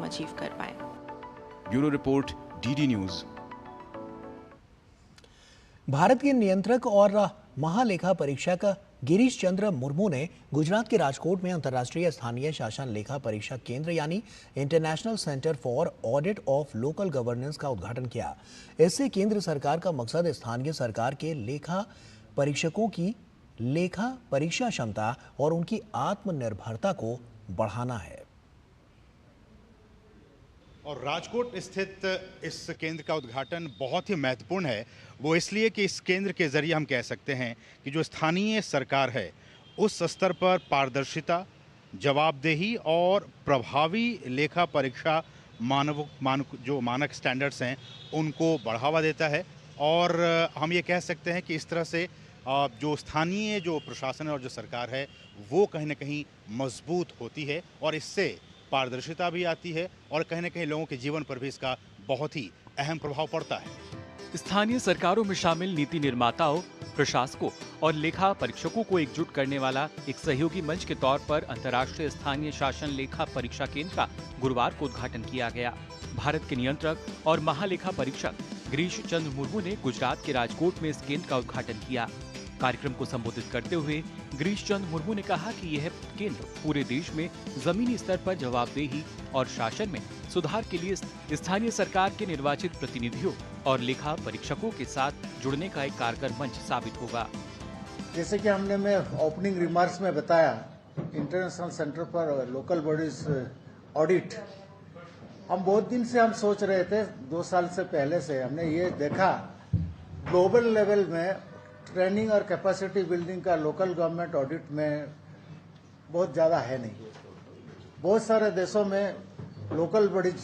Achieve कर पाए। Bureau report, DD news. Bharat के नियंत्रक और महालेखा परीक्षक गिरीश चंद्र मुर्मू ने गुजरात के राजकोट में अंतर्राष्ट्रीय स्थानीय शासन लेखा परीक्षा केंद्र यानी international centre for audit of local governance का उद्घाटन किया। इससे केंद्र सरकार का मकसद स्थानीय सरकार के लेखा परीक्षकों की लेखा परीक्षा क्षमता और उनकी आत्मनिर्भरता को बढ़ाना है। और राजकोट स्थित इस केंद्र का उद्घाटन बहुत ही महत्वपूर्ण है। वो इसलिए कि इस केंद्र के जरिए हम कह सकते हैं कि जो स्थानीय सरकार है उस स्तर पर पारदर्शिता, जवाबदेही और प्रभावी लेखा परीक्षा जो मानक स्टैंडर्ड्स हैं उनको बढ़ावा देता है। और हम ये कह सकते हैं कि इस तरह से जो स्थानीय जो प्रशासन और जो सरकार है वो कहीं ना कहीं मजबूत होती है और इससे पारदर्शिता भी आती है और कहीं ना कहीं लोगों के जीवन पर भी इसका बहुत ही अहम प्रभाव पड़ता है। स्थानीय सरकारों में शामिल नीति निर्माताओं, प्रशासकों और लेखा परीक्षकों को एकजुट करने वाला एक सहयोगी मंच के तौर पर अंतर्राष्ट्रीय स्थानीय शासन लेखा परीक्षा केंद्र का गुरुवार को उद्घाटन किया गया। भारत के नियंत्रक और महालेखा परीक्षक गिरीश चंद्र मुर्मू ने गुजरात के राजकोट में इस केंद्र का उद्घाटन किया। कार्यक्रम को संबोधित करते हुए गिरीश चंद्र मुर्मू ने कहा कि यह केंद्र पूरे देश में जमीनी स्तर पर जवाबदेही और शासन में सुधार के लिए स्थानीय सरकार के निर्वाचित प्रतिनिधियों और लेखा परीक्षकों के साथ जुड़ने का एक कारगर मंच साबित होगा। जैसे कि हमने मैं ओपनिंग रिमार्क्स में बताया, international centre for local bodies audit, हम बहुत दिन से हम सोच रहे थे, 2 साल से पहले से हमने ये देखा ग्लोबल लेवल में ट्रेनिंग और कैपेसिटी बिल्डिंग का लोकल गवर्नमेंट ऑडिट में बहुत ज़्यादा है नहीं। बहुत सारे देशों में लोकल बॉडीज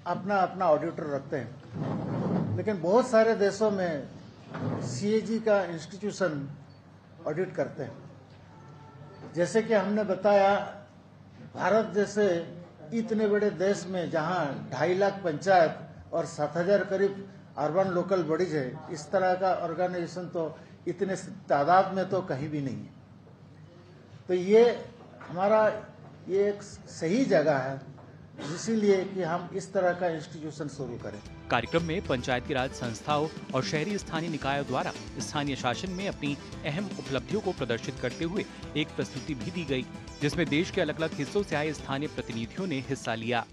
अपना अपना ऑडिटर रखते हैं, लेकिन बहुत सारे देशों में सीएजी का इंस्टीट्यूशन ऑडिट करते हैं। जैसे कि हमने बताया, भारत जैसे इतने बड़े देश में जहां 2.5 लाख पंचायत और 7,000 करीब अर्बन लोकल बॉडीज है, इस तरह का ऑर्गेनाइजेशन तो इतने तादाद में तो कहीं भी नहीं है। तो ये हमारा ये एक सही जगह है, इसीलिए कि हम इस तरह का इंस्टीट्यूशन शुरू करें। कार्यक्रम में पंचायती राज संस्थाओं और शहरी स्थानीय निकायों द्वारा स्थानीय शासन में अपनी अहम उपलब्धियों को प्रदर्शित करते हुए एक प्रस्तुति भी दी गई, जिसमें देश के अलग अलग हिस्सों से आए स्थानीय प्रतिनिधियों ने हिस्सा लिया।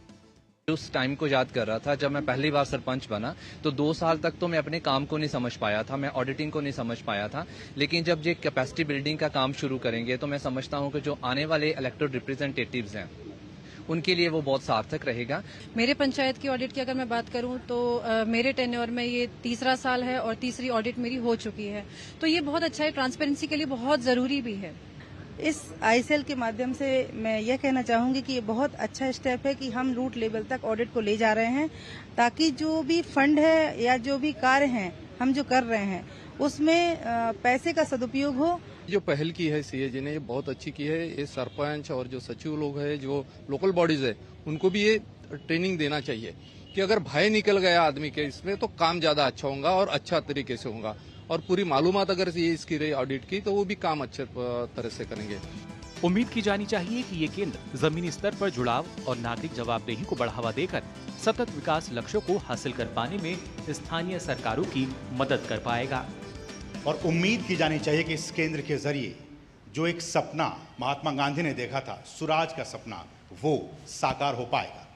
उस टाइम को याद कर रहा था जब मैं पहली बार सरपंच बना, तो 2 साल तक तो मैं अपने काम को नहीं समझ पाया था, मैं ऑडिटिंग को नहीं समझ पाया था। लेकिन जब ये कैपेसिटी बिल्डिंग का काम शुरू करेंगे तो मैं समझता हूँ कि जो आने वाले इलेक्टेड रिप्रेजेंटेटिव्स हैं उनके लिए वो बहुत सार्थक रहेगा। मेरे पंचायत की ऑडिट की अगर मैं बात करूं तो मेरे टेन्योर में ये 3रा साल है और 3री ऑडिट मेरी हो चुकी है, तो ये बहुत अच्छा है, ट्रांसपेरेंसी के लिए बहुत जरूरी भी है। इस आईसीएल के माध्यम से मैं यह कहना चाहूंगी कि ये बहुत अच्छा स्टेप है कि हम रूट लेवल तक ऑडिट को ले जा रहे हैं, ताकि जो भी फंड है या जो भी कार्य हैं हम जो कर रहे हैं उसमें पैसे का सदुपयोग हो। जो पहल की है सीएजी ने, ये बहुत अच्छी की है। ये सरपंच और जो सचिव लोग हैं, जो लोकल बॉडीज है, उनको भी ये ट्रेनिंग देना चाहिए कि अगर भय निकल गया आदमी के इसमें तो काम ज्यादा अच्छा होगा और अच्छा तरीके से होगा, और पूरी मालूमात अगर ये इसकी रही ऑडिट की तो वो भी काम अच्छे तरह से करेंगे। उम्मीद की जानी चाहिए कि ये केंद्र जमीनी स्तर पर जुड़ाव और नागरिक जवाबदेही को बढ़ावा देकर सतत विकास लक्ष्यों को हासिल कर पाने में स्थानीय सरकारों की मदद कर पाएगा। और उम्मीद की जानी चाहिए कि इस केंद्र के जरिए जो एक सपना महात्मा गांधी ने देखा था, सुराज का सपना, वो साकार हो पाएगा।